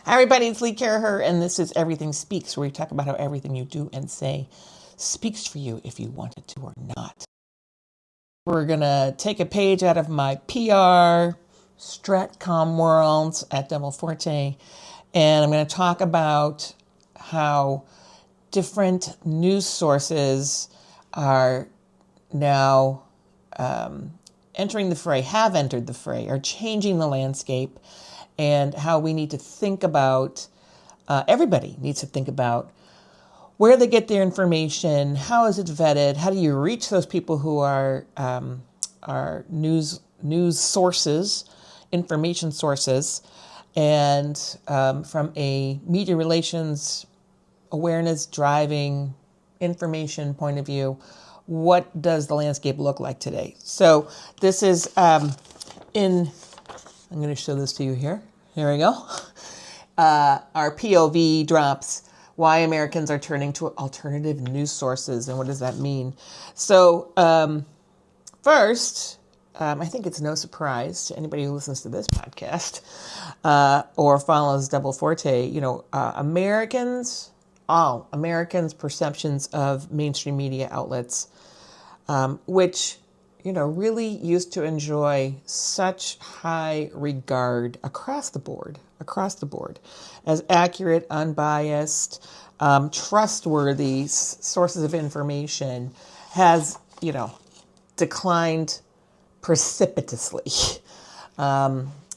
Hi everybody, it's Lee Caraher, and this is Everything Speaks, where we talk about how everything you do and say speaks for you if you want it to or not. We're going to take a page out of my PR Stratcom world at Forte, and I'm going to talk about how different news sources are now entering the fray, have entered the fray, are changing the landscape, and how we need to think about, everybody needs to think about where they get their information, how is it vetted, how do you reach those people who are news sources, information sources, and from a media relations awareness driving information point of view, what does the landscape look like today? So this is I'm going to show this to you here. Here we go. Our POV drops, why Americans are turning to alternative news sources, and what does that mean? So first, I think it's no surprise to anybody who listens to this podcast or follows Double Forte, all Americans' perceptions of mainstream media outlets, which really used to enjoy such high regard across the board, as accurate, unbiased, trustworthy sources of information, has, declined precipitously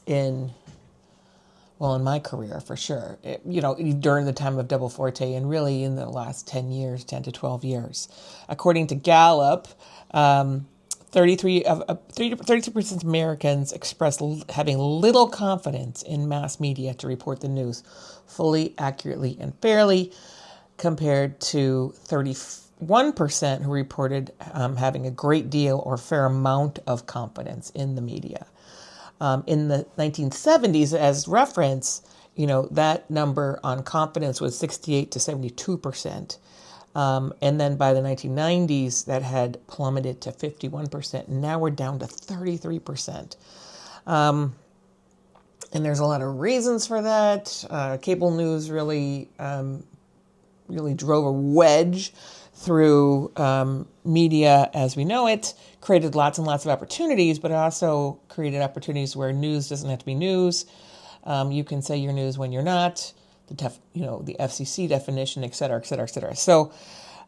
in my career, for sure. During the time of Double Forte, and really in the last 10 to 12 years. According to Gallup, 33% of Americans express having little confidence in mass media to report the news fully, accurately, and fairly, compared to 31% who reported having a great deal or fair amount of confidence in the media. In the 1970s, as reference, that number on confidence was 68 to 72%. And then by the 1990s, that had plummeted to 51%. And now we're down to 33%. And there's a lot of reasons for that. Cable news really drove a wedge through media as we know it, created lots and lots of opportunities, but it also created opportunities where news doesn't have to be news. You can say you're news when you're not. The FCC definition, et cetera, et cetera, et cetera. So,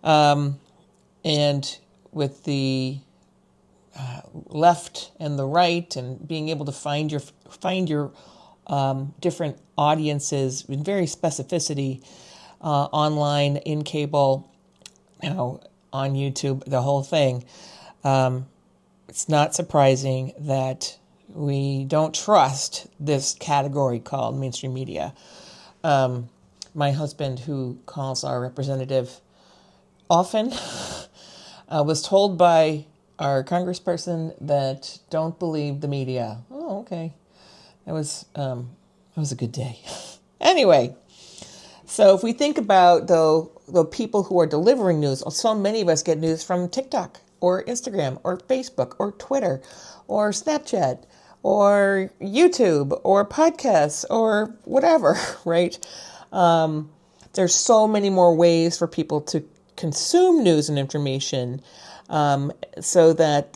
and with the left and the right, and being able to find your different audiences in very specificity, online, in cable, on YouTube, the whole thing. It's not surprising that we don't trust this category called mainstream media. My husband, who calls our representative often, was told by our congressperson that don't believe the media. Oh, okay. That was a good day. Anyway, so if we think about the people who are delivering news, so many of us get news from TikTok or Instagram or Facebook or Twitter or Snapchat or YouTube or podcasts or whatever, right? There's so many more ways for people to consume news and information, so that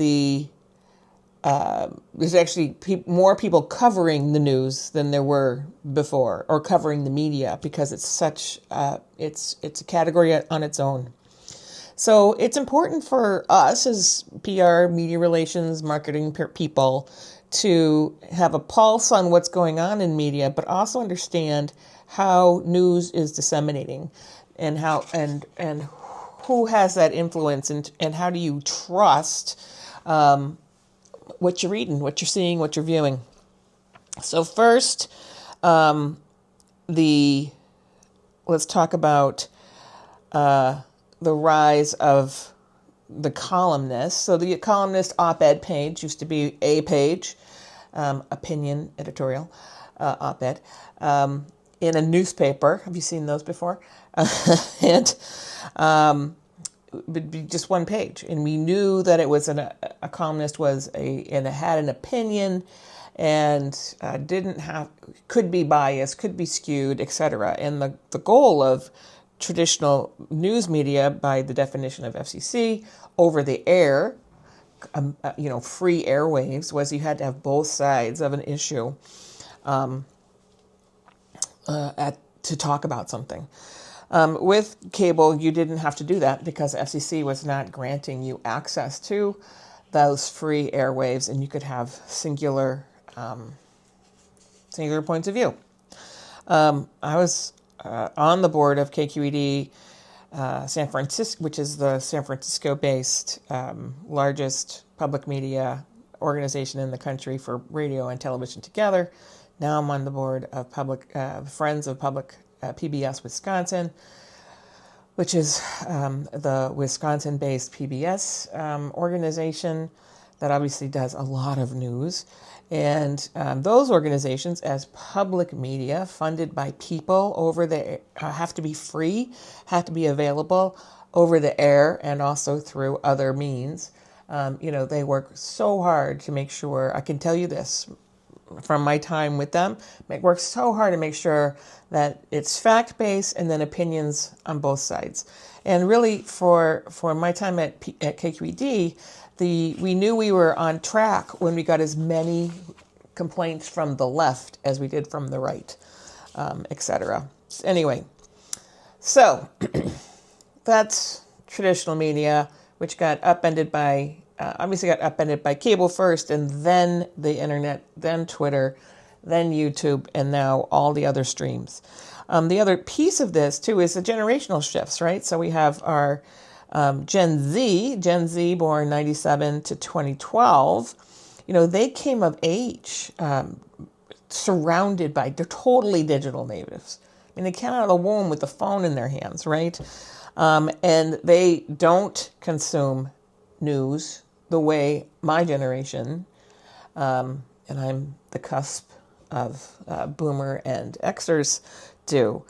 there's actually more people covering the news than there were before, or covering the media, because it's such it's a category on its own. So it's important for us as PR, media relations, marketing people to have a pulse on what's going on in media, but also understand how news is disseminating, and how and who has that influence, and how do you trust what you're reading, what you're seeing, what you're viewing. So first, let's talk about the rise of the columnist. So the columnist op-ed page used to be a page, opinion editorial, op-ed, in a newspaper. Have you seen those before? And it would be just one page, and we knew that it was a columnist was and it had an opinion, and could be biased, could be skewed, etc. And the goal of traditional news media, by the definition of FCC, over the air, free airwaves, was you had to have both sides of an issue to talk about something. With cable, you didn't have to do that because FCC was not granting you access to those free airwaves, and you could have singular points of view. I was on the board of KQED San Francisco, which is the San Francisco-based largest public media organization in the country for radio and television together. Now I'm on the board of Friends of Public PBS Wisconsin, which is the Wisconsin-based PBS organization that obviously does a lot of news. And those organizations, as public media funded by people over the have to be free, have to be available over the air and also through other means. They work so hard to make sure, I can tell you this from my time with them, they work so hard to make sure that it's fact-based and then opinions on both sides. And really, for my time at KQED, we knew we were on track when we got as many complaints from the left as we did from the right, etc. Anyway, so that's traditional media, which got upended by cable first, and then the internet, then Twitter, then YouTube, and now all the other streams. The other piece of this, too, is the generational shifts, right? So we have our Gen Z born 97 to 2012, they came of age surrounded by, they're totally digital natives. I mean, they came out of the womb with the phone in their hands, right? And they don't consume news the way my generation, and I'm the cusp of Boomer and Xers, do.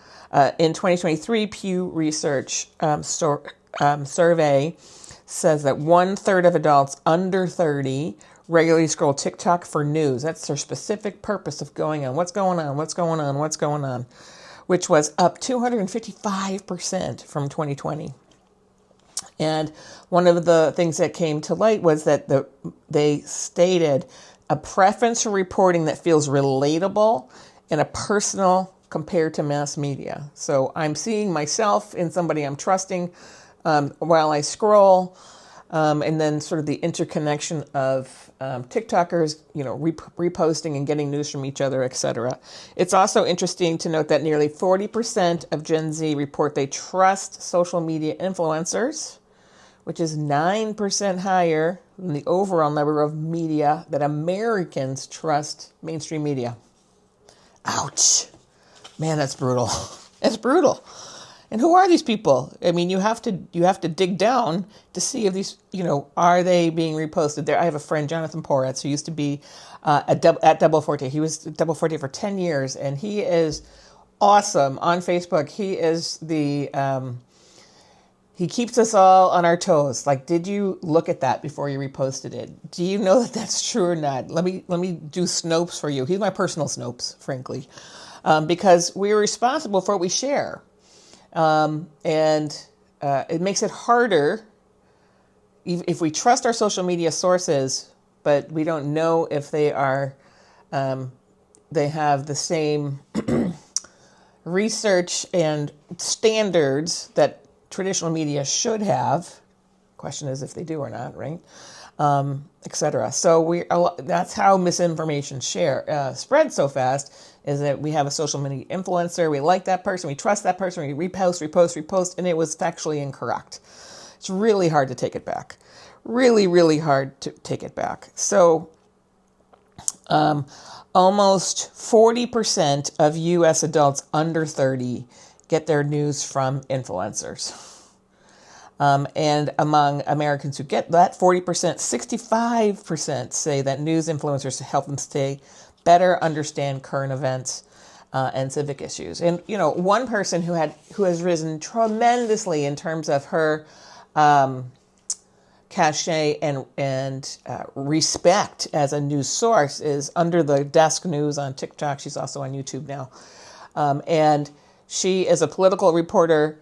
In 2023, Pew Research survey says that 1/3 of adults under 30 regularly scroll TikTok for news. That's their specific purpose of going on. What's going on, which was up 255% from 2020. And one of the things that came to light was that they stated a preference for reporting that feels relatable and a personal compared to mass media. So I'm seeing myself in somebody I'm trusting while I scroll, and then sort of the interconnection of TikTokers, reposting and getting news from each other, etc. It's also interesting to note that nearly 40% of Gen Z report they trust social media influencers, which is 9% higher than the overall number of media that Americans trust mainstream media. Ouch. Man, that's brutal. It's brutal. And who are these people? I mean, you have to dig down to see if these, are they being reposted there? I have a friend, Jonathan Poratz, who used to be at Double Forte. He was at Double Forte for 10 years, and he is awesome on Facebook. He is he keeps us all on our toes. Like, did you look at that before you reposted it? Do you know that that's true or not? Let me do Snopes for you. He's my personal Snopes, frankly, because we're responsible for what we share. And it makes it harder if we trust our social media sources, but we don't know if they are, they have the same research and standards that traditional media should have. Question is if they do or not, right? Etc. So that's how misinformation spreads so fast, is that we have a social media influencer, we like that person, we trust that person, we repost, and it was factually incorrect. It's really hard to take it back. Really, really hard to take it back. So almost 40% of U.S. adults under 30 get their news from influencers. And among Americans who get that 40%, 65% say that news influencers help them better understand current events and civic issues. And one person who has risen tremendously in terms of her cachet and respect as a news source is Under the Desk News on TikTok. She's also on YouTube now. And she is a political reporter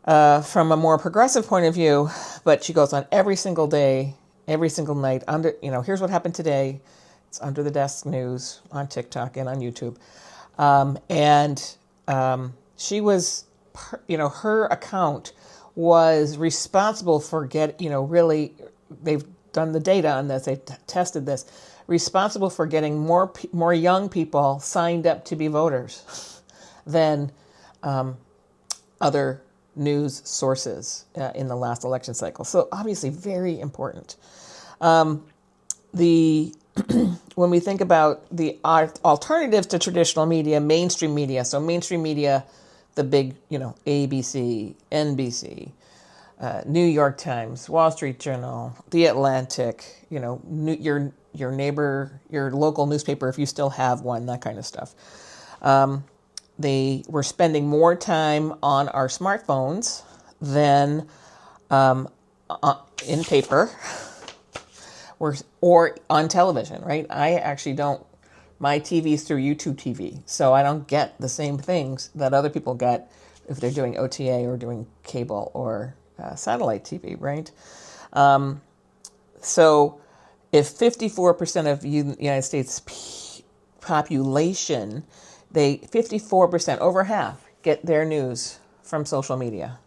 from a more progressive point of view, but she goes on every single day, every single night. Here's what happened today. It's Under the Desk News on TikTok and on YouTube. She was, her account was responsible for really, they've done the data on this, they've tested this, responsible for getting more young people signed up to be voters than other news sources in the last election cycle. So obviously very important. When we think about the alternatives to traditional media, mainstream media, the big, ABC, NBC, New York Times, Wall Street Journal, The Atlantic, your neighbor, your local newspaper, if you still have one, that kind of stuff. We're spending more time on our smartphones than in paper or on television, right? I actually don't. My TV's through YouTube TV, so I don't get the same things that other people get if they're doing OTA or doing cable or satellite TV, right? So if 54% of the United States population, 54%, over half, get their news from social media.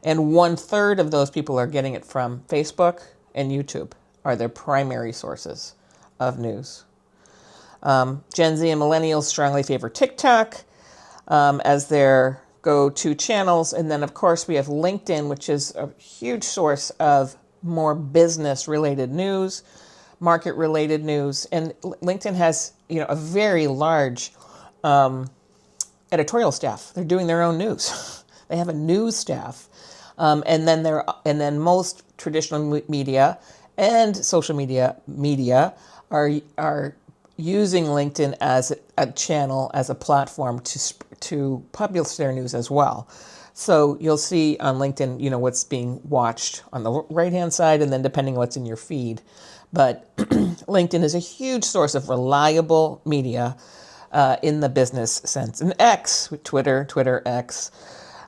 And 1/3 of those people are getting it from Facebook and YouTube, are their primary sources of news. Gen Z and millennials strongly favor TikTok as their go-to channels. And then, of course, we have LinkedIn, which is a huge source of more business-related news, market-related news. And LinkedIn has, a very large editorial staff. They're doing their own news. They have a news staff. And then most traditional media and social media are using LinkedIn as a channel, as a platform to publish their news as well. So you'll see on LinkedIn, what's being watched on the right-hand side, and then depending on what's in your feed. But LinkedIn is a huge source of reliable media in the business sense. And X, Twitter X,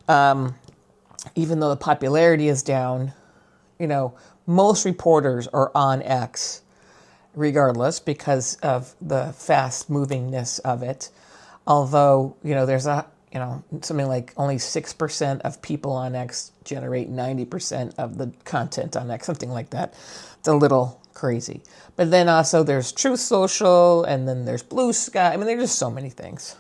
even though the popularity is down, most reporters are on X regardless because of the fast movingness of it. Although, there's something like only 6% of people on X generate 90% of the content on X, something like that. It's a little crazy. But then also there's Truth Social, and then there's Blue Sky. There's just so many things.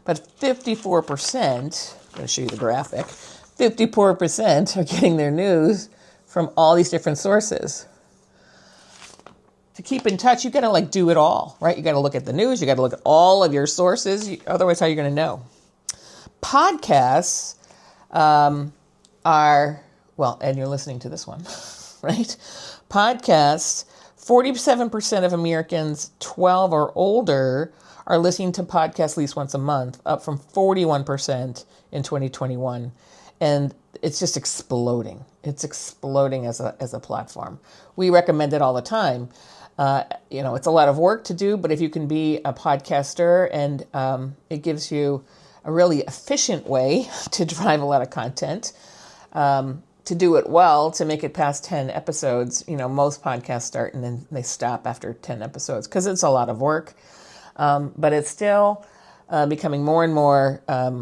But 54%, I'm going to show you the graphic, 54% are getting their news from all these different sources. To keep in touch, you got to do it all, right? You got to look at the news. You got to look at all of your sources. Otherwise, how are you going to know? Podcasts and you're listening to this one, right? Podcasts, 47% of Americans 12 or older are listening to podcasts at least once a month, up from 41% in 2021. And it's just exploding. It's exploding as a platform. We recommend it all the time. It's a lot of work to do, but if you can be a podcaster and it gives you a really efficient way to drive a lot of content, to do it well, to make it past 10 episodes, most podcasts start and then they stop after 10 episodes because it's a lot of work. But it's still becoming more and more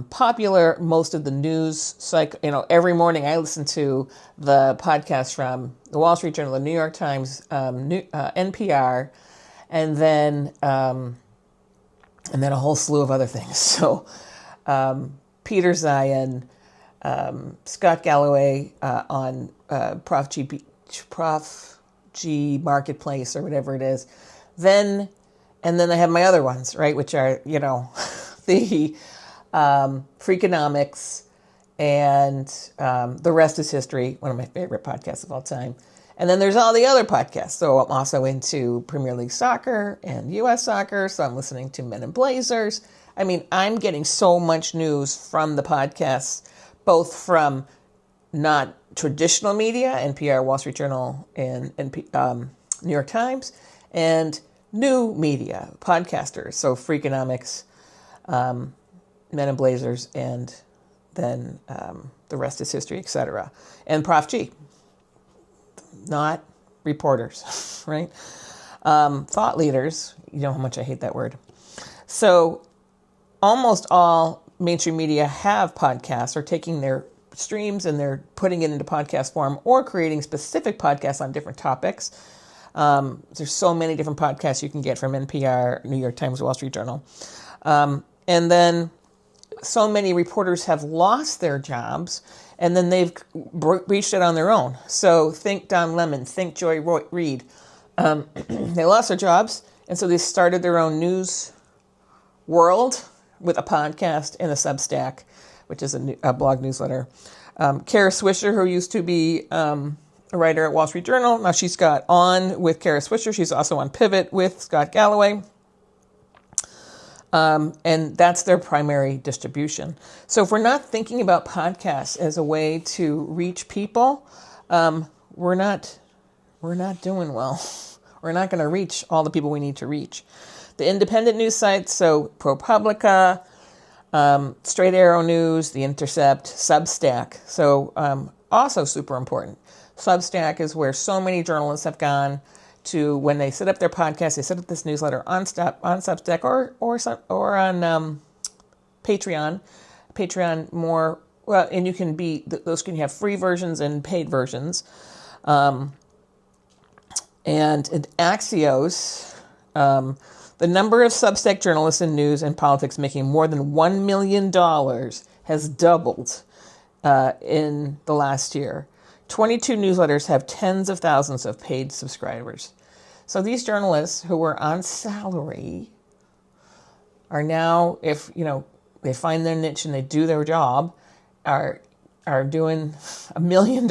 popular. Most of the news cycle, every morning I listen to the podcast from the Wall Street Journal, the New York Times, NPR, and then a whole slew of other things. So Peter Zion, Scott Galloway on Prof G Marketplace or whatever it is. And then I have my other ones, right, which are, the Freakonomics and The Rest is History, one of my favorite podcasts of all time. And then there's all the other podcasts. So I'm also into Premier League soccer and U.S. soccer, so I'm listening to Men in Blazers. I'm getting so much news from the podcasts, both from not traditional media, NPR, Wall Street Journal, and New York Times, and new media, podcasters, so Freakonomics, Men in Blazers, and then the rest is history, etc. And Prof G, not reporters, right? Thought leaders, you know how much I hate that word. So almost all mainstream media have podcasts or taking their streams and they're putting it into podcast form or creating specific podcasts on different topics. There's so many different podcasts you can get from NPR, New York Times, Wall Street Journal. And then so many reporters have lost their jobs and then they've reached it on their own. So think Don Lemon, think Joy Reid. They lost their jobs and so they started their own news world with a podcast and a Substack, which is a blog newsletter. Kara Swisher, who used to be a writer at Wall Street Journal, now she's got On with Kara Swisher. She's also on Pivot with Scott Galloway. And that's their primary distribution. So if we're not thinking about podcasts as a way to reach people, we're not doing well. We're not going to reach all the people we need to reach. The independent news sites, so ProPublica, Straight Arrow News, The Intercept, Substack. So also super important. Substack is where so many journalists have gone to when they set up their podcast. They set up this newsletter on Substack or on Patreon. Patreon more well, and you can those can have free versions and paid versions. And in Axios, the number of Substack journalists in news and politics making more than $1 million has doubled in the last year. 22 newsletters have tens of thousands of paid subscribers. So these journalists who were on salary are now, if they find their niche and they do their job, are doing $1 million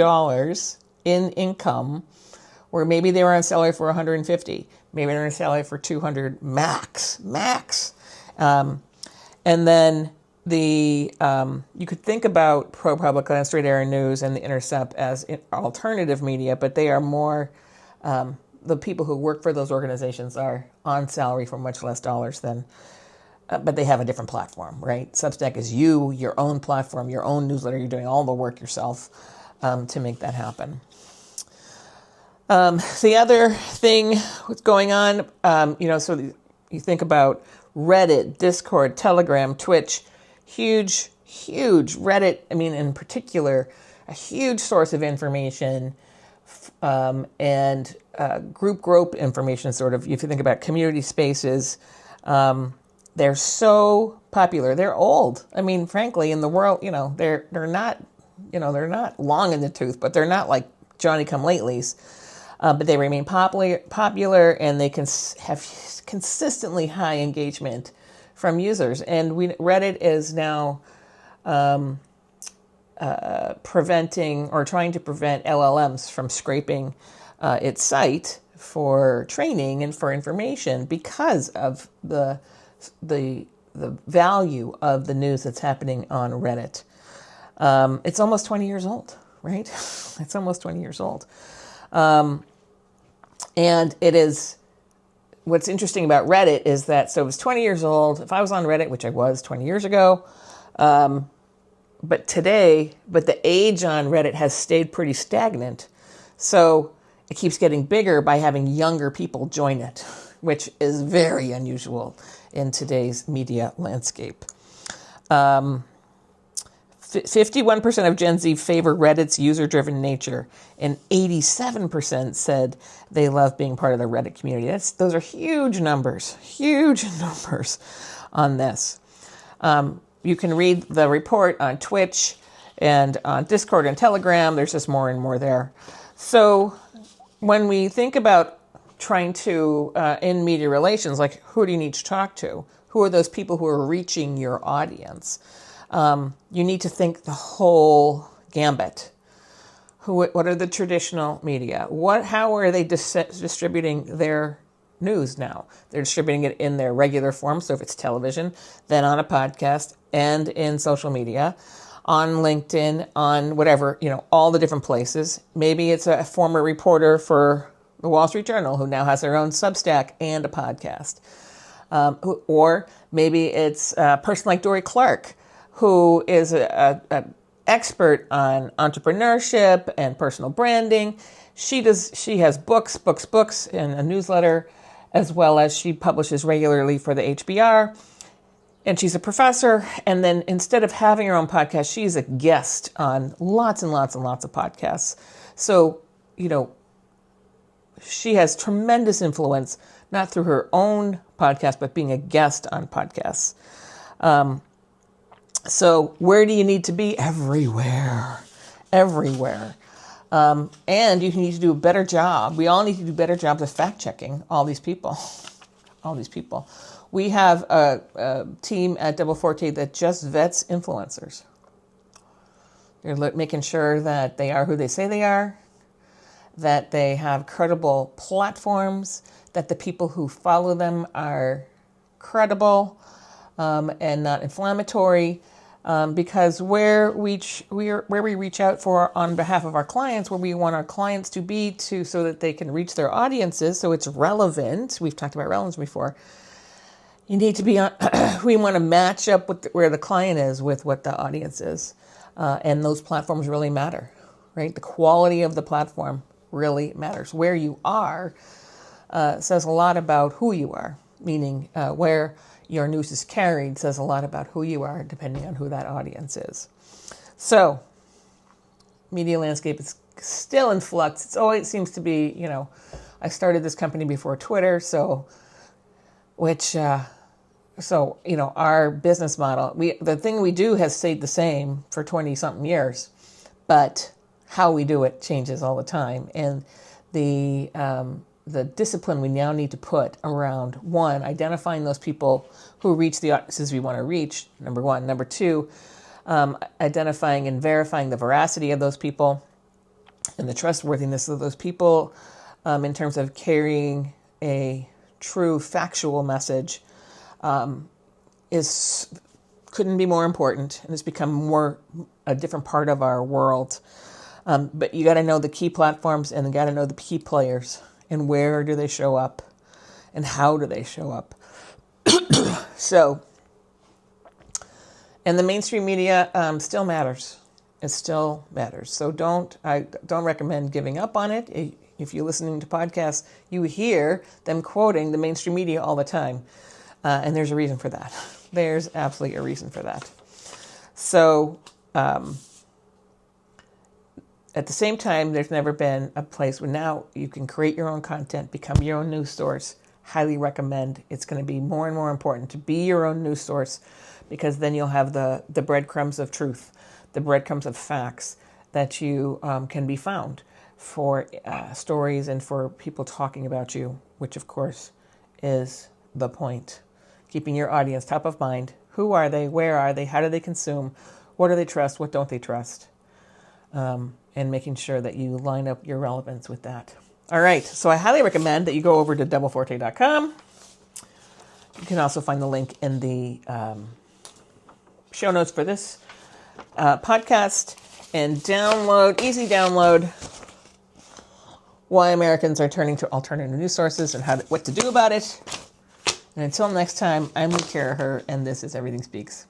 in income, where maybe they were on salary for 150, maybe they're on salary for 200 max. And then you could think about ProPublica and Straight Arrow News and The Intercept as alternative media, but they are more, the people who work for those organizations are on salary for much less dollars than, but they have a different platform, right? Substack is your own platform, your own newsletter. You're doing all the work yourself to make that happen. The other thing that's going on, so you think about Reddit, Discord, Telegram, Twitch, huge Reddit, in particular, a huge source of information, and group information, sort of. If you think about community spaces, they're so popular. They're old. Frankly, in the world, they're not long in the tooth, but they're not like Johnny-come-latelys. But they remain popular, and they can have consistently high engagement from users. And Reddit is now preventing or trying to prevent LLMs from scraping its site for training and for information because of the value of the news that's happening on Reddit. It's almost 20 years old, right? It's almost 20 years old. And it is, what's interesting about Reddit is that, so it was 20 years old. If I was on Reddit, which I was 20 years ago, but the age on Reddit has stayed pretty stagnant. So it keeps getting bigger by having younger people join it, which is very unusual in today's media landscape. 51% of Gen Z favor Reddit's user-driven nature, and 87% said they love being part of the Reddit community. Those are huge numbers on this. You can read the report on Twitch and on Discord and Telegram. There's just more and more there. So when we think about trying to, in media relations, like who do you need to talk to? Who are those people who are reaching your audience? You need to think the whole gambit. What are the traditional media? How are they distributing their news now? They're distributing it in their regular form. So if it's television, then on a podcast and in social media. on LinkedIn, on whatever, all the different places. Maybe it's a former reporter for the Wall Street Journal who now has their own Substack and a podcast. Or maybe it's a person like Dory Clark, who is an expert on entrepreneurship and personal branding. She has books, and a newsletter, as well as she publishes regularly for the HBR. And she's a professor. And then instead of having her own podcast, she's a guest on lots and lots and lots of podcasts. So, she has tremendous influence, not through her own podcast, but being a guest on podcasts. So where do you need to be? Everywhere. And you need to do a better job. We all need to do better jobs of fact checking all these people. We have a team at Double Forte that just vets influencers. They're making sure that they are who they say they are, that they have credible platforms, that the people who follow them are credible and not inflammatory. Because where we reach out for on behalf of our clients, where we want our clients to be so that they can reach their audiences, so it's relevant. We've talked about relevance before. You need to be on. We want to match up with where the client is with what the audience is, and those platforms really matter, right? The quality of the platform really matters. Where you are says a lot about who you are, meaning where your news is carried says a lot about who you are, depending on who that audience is. So, media landscape is still in flux. It's always seems to be, I started this company before Twitter, our business model, the thing we do has stayed the same for 20 something years, but how we do it changes all the time. And the discipline we now need to put around, one, identifying those people who reach the audiences we want to reach, number one. Number two, identifying and verifying the veracity of those people and the trustworthiness of those people in terms of carrying a true factual message couldn't be more important, and it's become a different part of our world. But you got to know the key platforms, and you got to know the key players, and where do they show up, and how do they show up. So, and the mainstream media still matters. It still matters. So I don't recommend giving up on it. If you're listening to podcasts, you hear them quoting the mainstream media all the time. And there's a reason for that. There's absolutely a reason for that. So, at the same time, there's never been a place where now you can create your own content, become your own news source. Highly recommend. It's going to be more and more important to be your own news source, because then you'll have the breadcrumbs of truth, the breadcrumbs of facts that you can be found for stories and for people talking about you, which of course is the point. Keeping your audience top of mind. Who are they? Where are they? How do they consume? What do they trust? What don't they trust? And making sure that you line up your relevance with that. All right. So I highly recommend that you go over to doubleforte.com. You can also find the link in the show notes for this podcast, and easy download, Why Americans Are Turning to Alternative News Sources and what to do about it. And until next time, I'm Lee Caraher, and this is Everything Speaks.